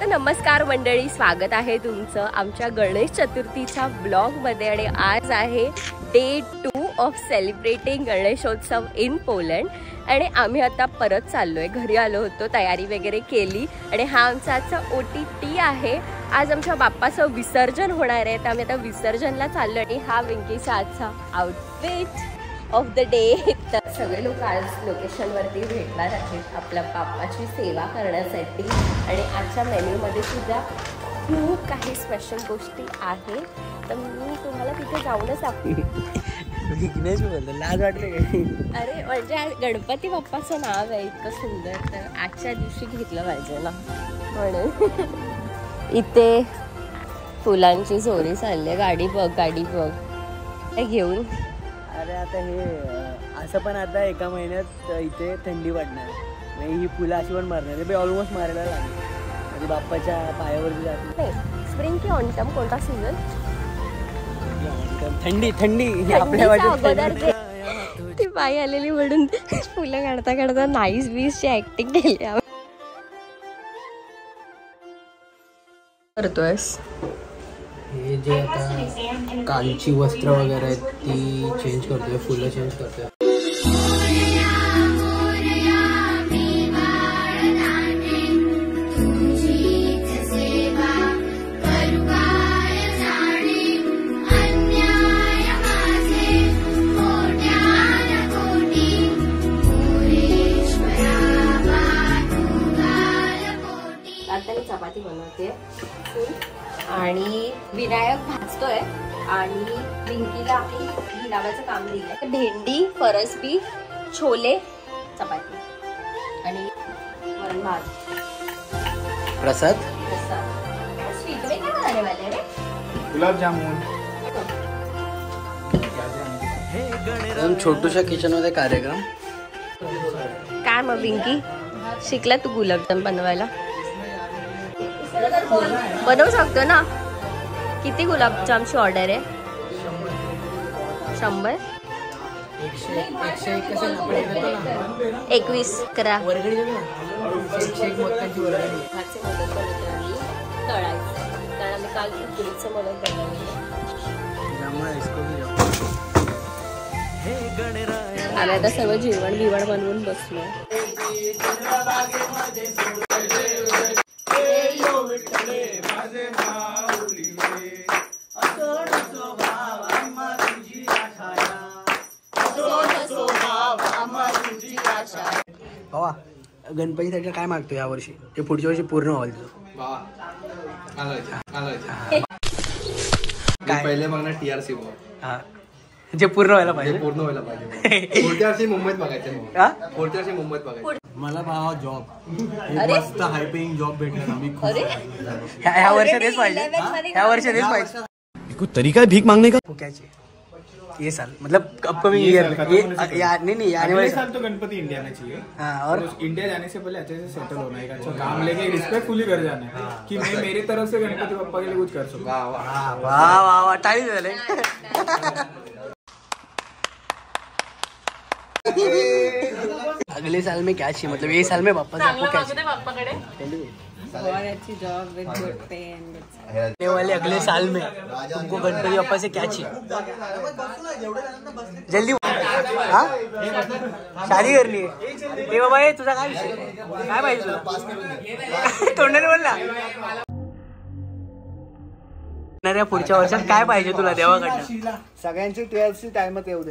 तर नमस्कार मंडळी, स्वागत आहे तुमचं आमच्या गणेश चतुर्थीच्या ब्लॉगमध्ये. आणि आज आहे day 2 of celebrating Ganeshotsav in Poland. आणि आम्ही आता परत चाललोय, घरी आलो होतो, तयारी वगैरे केली. आणि हा आमचा आजचा OTT आहे. आज आमच्या बाप्पाचं विसर्जन होणार आहे, तर आम्ही आता विसर्जनला चाललो. आणि हा विंकीचा आजचा आउटफिट ऑफ द डे. तर सगळे लोक आज लोकेशनवरती भेटणार आहेत आपल्या बाप्पाची सेवा करण्यासाठी. आणि आजच्या मेन्यूमध्ये सुद्धा खूप काही स्पेशल गोष्टी आहे, तर मी तुम्हाला तिथे जाऊनच दाखवते. लाज वाटते. अरे म्हणजे गणपती बाप्पाचं नाव आहे इतकं सुंदर, तर आजच्या दिवशी घेतलं पाहिजे ना म्हणून. इथे फुलांची चोरी चालली आहे. गाडी बघ हे घेऊन. अरे आता हे असं पण आता एका महिन्यात इथे थंडी वाढणार नाही, ही फुलं अशी पण मारणार आहे. ऑलमोस्ट मारायला लागली म्हणजे बाप्पाच्या पायावरती जात नाही. स्प्रिंग की ऑटम कोणता सीझन? थंडी आपल्या ती बाई आलेली म्हणून फुलं काढता नाईस बीसची ऍक्टिंग केली करतोयस. हे जे आता कालची वस्त्र वगैरे आहेत ती चेंज करतोय, फुलं चेंज करतोय. आता मी चपाती बनवते आणि विनायक भाजतोय. आणि विंकीला आम्ही गिलावाचं काम दिलंय. भेंडी, फरसबी, छोले, चपाती आणि वरण भात. प्रसाद स्वीट में काय बनाने वाले रे? गुलाबजामुन. छोटूशा किचन मध्ये कार्यक्रम. काय मग विंकी, शिकला तू गुलाबजाम बनवायला? बनवू शकतो ना. किती गुलाबजामची ऑर्डर आहे? 100. 21 करा. काल उकडीचं मोदक बनवलं. आम्ही आता सर्व जेवण बिवण बनवून बसलो. बाबा गणपतीसाठी काय मागतो या वर्षी? ते पुढच्या वर्षी पूर्ण व्हाल तुझं. काय पहिले मागणार TRC. हा, जे पूर्ण व्हायला पाहिजे. पुढच्या वर्षी मुंबईत बघायचं. मला भावा जॉब, मस्त हाय पेइंग जॉब भेटणार. ह्या वर्षात हेच पाहिजे. ह्या वर्षात हेच पाहिजे. कुछ तरीका है भीख मांगने का? फुक्याचे ये साल मतलब अपकमिंग ईयर नहीं आने वाले साल तो गणपति इंडिया में चाहिए. हाँ, और इंडिया जाने से पहले अच्छे से सेटल होना है, अच्छा काम लेके रिस्पेक्टफुली कर जाना है कि मैं मेरी तरफ से गणपति बप्पा के लिए कुछ कर सकूं. वाह वाह वाह टाइम दे ले. अगले साल में क्या चाहिए, मतलब ये साल में वापस आपको क्या चाहिए? बहुत अच्छी जॉब विद गुड पे एंड आने वाले अगले साल में तुमको गणपति बाप्पा से क्या चाहिए? जल्दी. हाँ, शादी करनी है. ते बाबा, तुझा काय विषय, काय पाहिजे तुला? तोंडाने बोल ना. पुढच्या वर्षात काय पाहिजे तुला देवाकडनं? सगळ्यांची TRC टाइमात येऊ दे.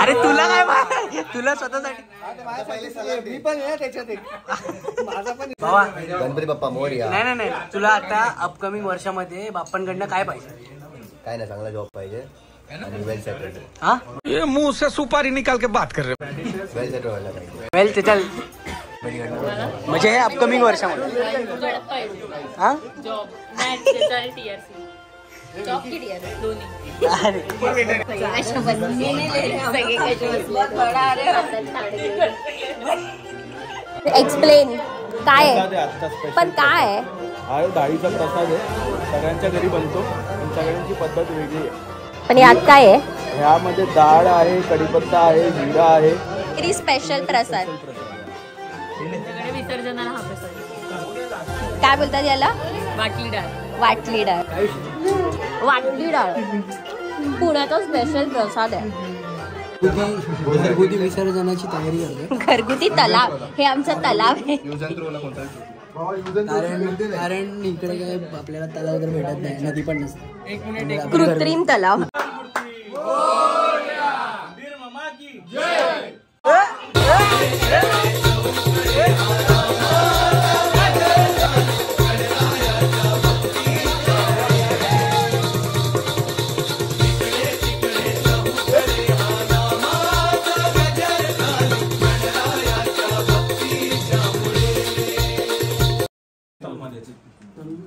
अरे तुला काय पाहिजे? तुला स्वतःसाठी. मी पण आहे त्याच्यात एक. माझा पण बाबा गणपती बाप्पा मोरया. नाही, तुला आता अपकमिंग वर्षामध्ये बाप्पांकडनं काय पाहिजे? काय नाही, चांगला जॉब पाहिजे आणि वेल सेटल्ड. हा, ये मुंह से सुपारी निकाल के बात कर रहे. वेल सेटल व्हायला पाहिजे. वेल चल म्हणजे हे अपकमिंग वर्षामध्ये. हा, एक्सप्लेन काय आहे, पण काय आहे? हा डाळीचा प्रसाद आहे, सगळ्यांच्या घरी बनतो, सगळ्यांची पद्धत वेगळी आहे. पण यात काय आहे? ह्यामध्ये डाळ आहे, कढीपत्ता आहे, जिरा आहे. व्हेरी स्पेशल प्रसाद. काय बोलतात याला? वाटली डाळ. वाटली डाळ. वाटली डाळ पुण्याचा स्पेशल प्रसाद आहे. घरगुती विसर्जनाची तयारी करते. घरगुती तलाव, हे आमचं तलाव आहे. कारण इकडे काय आपल्याला तलाव तर भेटत नाही, नदी पण नसते. कृत्रिम तलाव.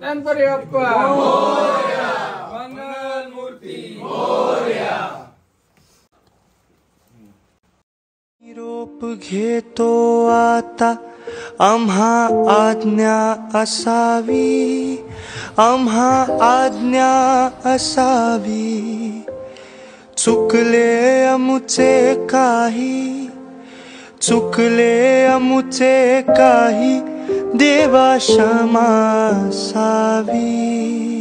गणपती बाप्पा मोरया, मंगल मूर्ती मोरया. निरोप घेतो आता आम्हा आज्ञा असावी, आम्हा आज्ञा असावी. चुकले अमुचे काही, चुकले अमुचे काही, देवा क्षमा असावी.